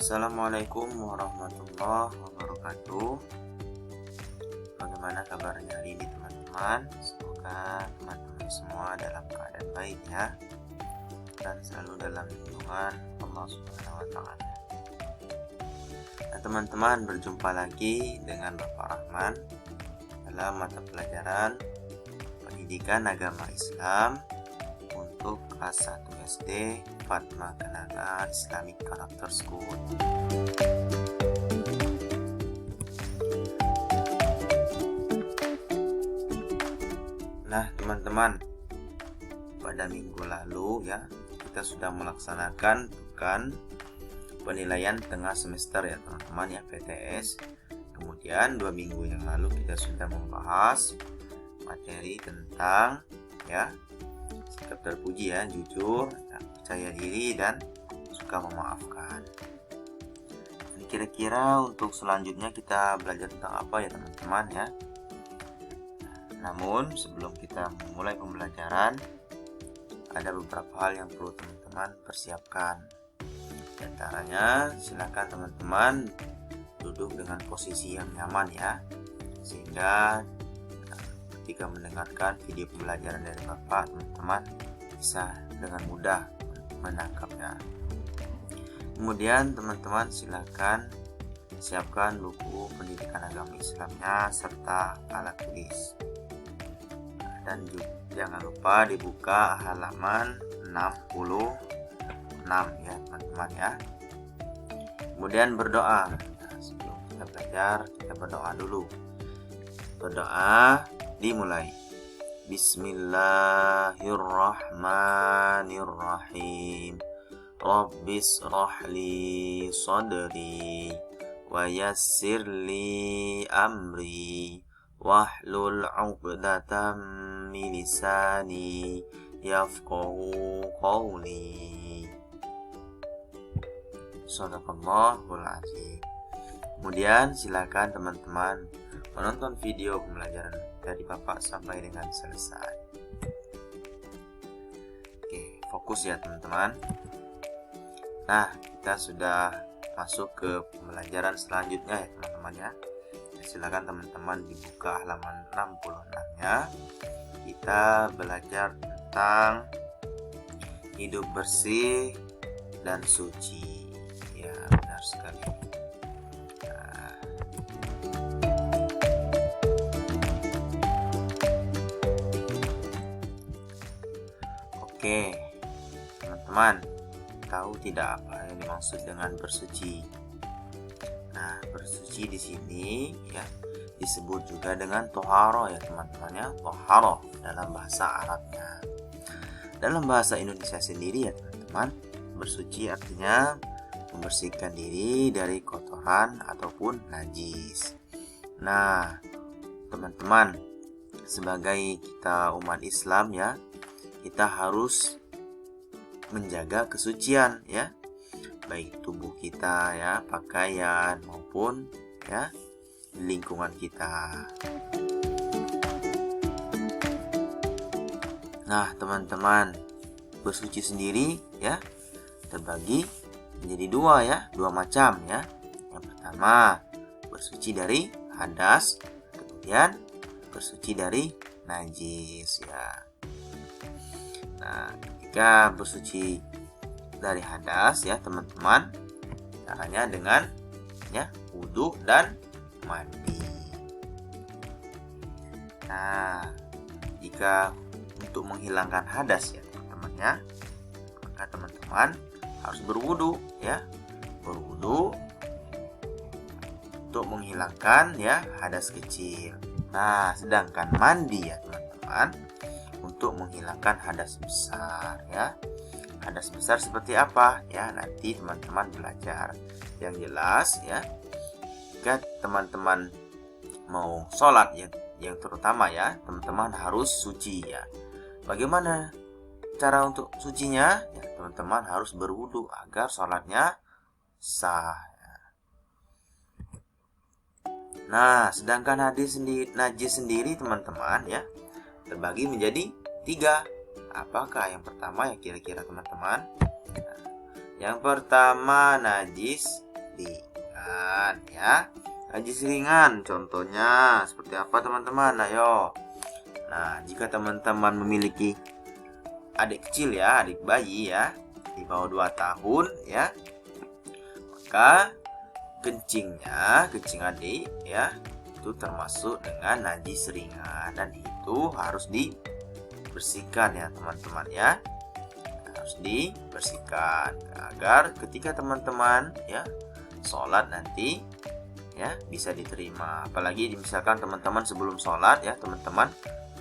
Assalamualaikum warahmatullahi wabarakatuh. Bagaimana kabarnya hari ini teman-teman? Semoga teman-teman semua dalam keadaan baik ya, dan selalu dalam lindungan Allah Subhanahu wa Ta'ala. Nah, teman-teman, berjumpa lagi dengan Bapak Rahman dalam mata pelajaran Pendidikan Agama Islam untuk kelas 1 SD Fatma Kanada Islamic Character School. Nah, teman-teman, pada minggu lalu ya, kita sudah melaksanakan bukan penilaian tengah semester ya teman-teman ya, PTS. Kemudian 2 minggu yang lalu kita sudah membahas materi tentang ya sikap terpuji ya, jujur, percaya diri, dan suka memaafkan. Dan kira-kira untuk selanjutnya kita belajar tentang apa ya teman-teman ya. Namun sebelum kita memulai pembelajaran, ada beberapa hal yang perlu teman-teman persiapkan. Di antaranya, silakan teman-teman duduk dengan posisi yang nyaman ya, sehingga ketika mendengarkan video pembelajaran dari Bapak, teman-teman bisa dengan mudah menangkapnya. Kemudian teman-teman silakan siapkan buku pendidikan agama Islamnya serta alat tulis. Dan juga jangan lupa dibuka halaman 66 ya teman-teman ya. Kemudian berdoa. Nah, sebelum kita belajar, kita berdoa dulu. Berdoa dimulai. Bismillahirrahmanirrahim. Rabbis rahli sadri wa yassirli amri wahlul 'uqdatam min lisani yafqahu qawli. Shadaqallahul azim. Kemudian silakan teman-teman menonton video pembelajaran dari Bapak sampai dengan selesai. Oke, fokus ya teman-teman. Nah, kita sudah masuk ke pembelajaran selanjutnya ya teman-teman ya. Silakan teman-teman dibuka halaman 66-nya. Kita belajar tentang hidup bersih dan suci. Ya, benar sekali. Oke, teman-teman, tahu tidak apa yang dimaksud dengan bersuci? Nah, bersuci di sini ya disebut juga dengan toharo ya teman-teman ya, toharo dalam bahasa Arabnya. Dalam bahasa Indonesia sendiri ya teman-teman, bersuci artinya membersihkan diri dari kotoran ataupun najis. Nah, teman-teman, sebagai kita umat Islam ya, kita harus menjaga kesucian ya, baik tubuh kita ya, pakaian maupun ya lingkungan kita. Nah, teman-teman, bersuci sendiri ya terbagi menjadi dua macam ya. Yang pertama, bersuci dari hadas, kemudian bersuci dari najis ya. Nah, ketika bersuci dari hadas ya teman-teman, caranya dengan ya wudhu dan mandi. Nah, jika untuk menghilangkan hadas ya teman-teman ya, maka teman-teman harus berwudhu ya, berwudhu untuk menghilangkan ya hadas kecil. Nah, sedangkan mandi ya teman-teman untuk menghilangkan hadas besar ya. Hadas besar seperti apa ya, nanti teman-teman belajar. Yang jelas ya, jika teman-teman mau sholat ya, yang terutama ya, teman-teman harus suci ya. Bagaimana cara untuk sucinya? Ya, teman-teman harus berwudu agar sholatnya sah. Nah, sedangkan najis sendiri teman-teman ya terbagi menjadi 3. Apakah yang pertama ya kira-kira teman-teman? Yang pertama najis digantikan ya. Najis ringan contohnya seperti apa teman-teman? Ayo. Nah, jika teman-teman memiliki adik kecil ya, adik bayi ya, di bawah 2 tahun ya, maka kencing adik ya, itu termasuk dengan najis ringan dan itu harus dibersihkan ya teman-teman ya. Harus dibersihkan agar ketika teman-teman ya sholat nanti ya bisa diterima. Apalagi misalkan teman-teman sebelum sholat ya, teman-teman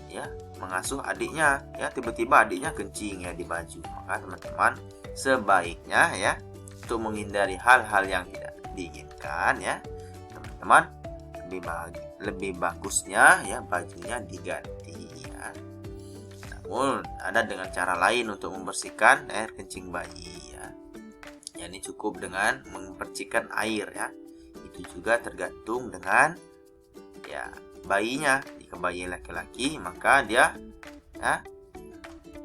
ya mengasuh adiknya ya, tiba-tiba adiknya kencing ya di baju, maka teman-teman sebaiknya ya untuk menghindari hal-hal yang tidak diinginkan ya, teman-teman lebih bagusnya ya bajunya diganti ya. Namun ada dengan cara lain untuk membersihkan air kencing bayi ya. Ya, ini cukup dengan mempercikan air ya. Itu juga tergantung dengan ya bayinya. Jika bayi laki-laki maka dia ya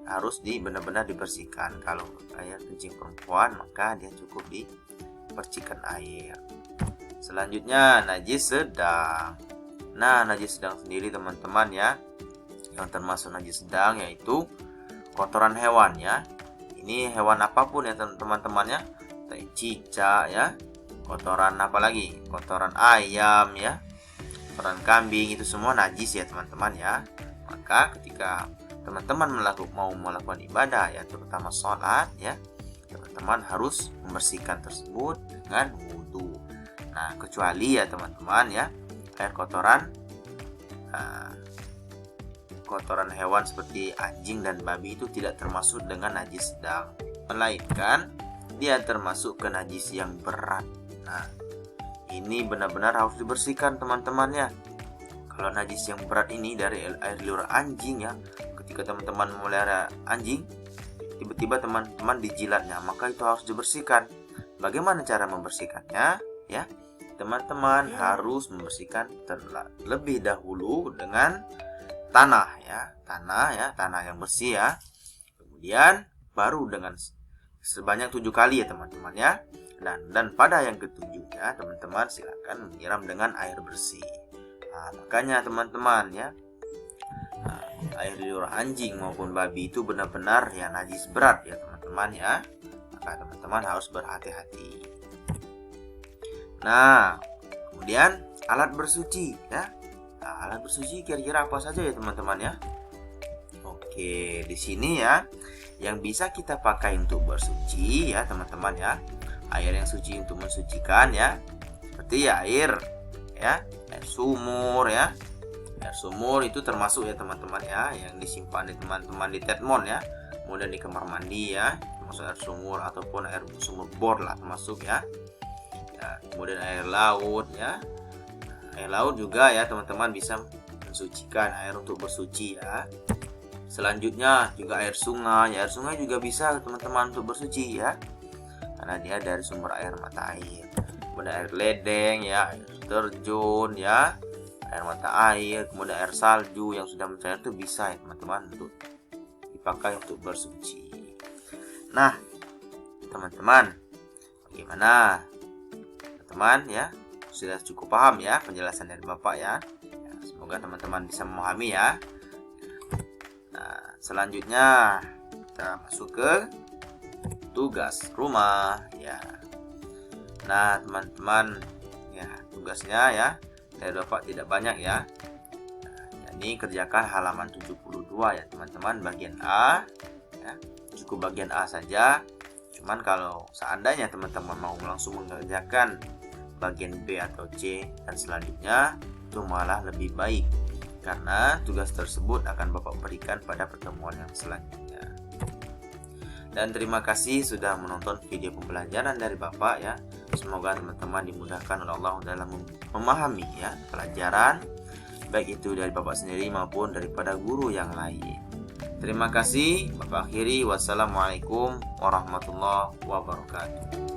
harus benar-benar dibersihkan. Kalau air kencing perempuan maka dia cukup dipercikan air. Selanjutnya najis sedang. Nah, najis sedang sendiri teman-teman ya, yang termasuk najis sedang yaitu kotoran hewan ya. Ini hewan apapun ya teman-teman ya, cicak ya, kotoran apa lagi, kotoran ayam ya, kotoran kambing, itu semua najis ya teman-teman ya. Maka ketika teman-teman mau melakukan ibadah ya, terutama sholat ya, teman-teman harus membersihkan tersebut dengan wudhu. Nah, kecuali ya teman-teman ya, air kotoran hewan seperti anjing dan babi itu tidak termasuk dengan najis sedang, melainkan dia termasuk ke najis yang berat. Nah, ini benar-benar harus dibersihkan teman-teman ya. Kalau najis yang berat ini dari air liur anjing ya, ketika teman-teman memelihara anjing, tiba-tiba teman-teman dijilatnya, maka itu harus dibersihkan. Bagaimana cara membersihkannya ya? Teman-teman harus membersihkan terlebih dahulu dengan tanah ya, tanah yang bersih ya. Kemudian baru dengan sebanyak 7 kali ya teman-teman ya. Dan pada yang ketujuhnya teman-teman silakan menyiram dengan air bersih. Nah, makanya teman-teman ya, air liur anjing maupun babi itu benar-benar ya najis berat ya teman-teman ya. Maka teman-teman harus berhati-hati. Nah, kemudian alat bersuci ya. Nah, alat bersuci kira-kira apa saja ya teman-teman ya? Oke, di sini ya yang bisa kita pakai untuk bersuci ya teman-teman ya. Air yang suci untuk mensucikan ya. Seperti ya air sumur ya. Air sumur itu termasuk ya teman-teman ya, yang disimpan di teman-teman di tetmon ya. Kemudian di kamar mandi ya, termasuk air sumur ataupun air sumur bor lah termasuk ya. Kemudian air laut ya. Air laut juga ya teman-teman bisa mensucikan, air untuk bersuci ya. Selanjutnya juga air sungai. Air sungai juga bisa teman-teman untuk bersuci ya, karena dia dari sumber air mata air. Kemudian air ledeng ya, air terjun ya, air mata air, kemudian air salju yang sudah mencair itu bisa ya teman-teman untuk dipakai untuk bersuci. Nah teman-teman, bagaimana teman ya, sudah cukup paham ya penjelasan dari Bapak ya. Semoga teman-teman bisa memahami ya. Nah, selanjutnya kita masuk ke tugas rumah ya. Nah teman-teman ya, tugasnya ya dari Bapak tidak banyak ya. Jadi kerjakan halaman 72 ya teman-teman, bagian A ya. Cukup bagian A saja. Cuman kalau seandainya teman-teman mau langsung mengerjakan bagian B atau C dan selanjutnya, itu malah lebih baik karena tugas tersebut akan Bapak berikan pada pertemuan yang selanjutnya. Dan terima kasih sudah menonton video pembelajaran dari Bapak ya. Semoga teman-teman dimudahkan oleh Allah dalam memahami ya pelajaran, baik itu dari Bapak sendiri maupun daripada guru yang lain. Terima kasih. Bapak akhiri, wassalamualaikum warahmatullahi wabarakatuh.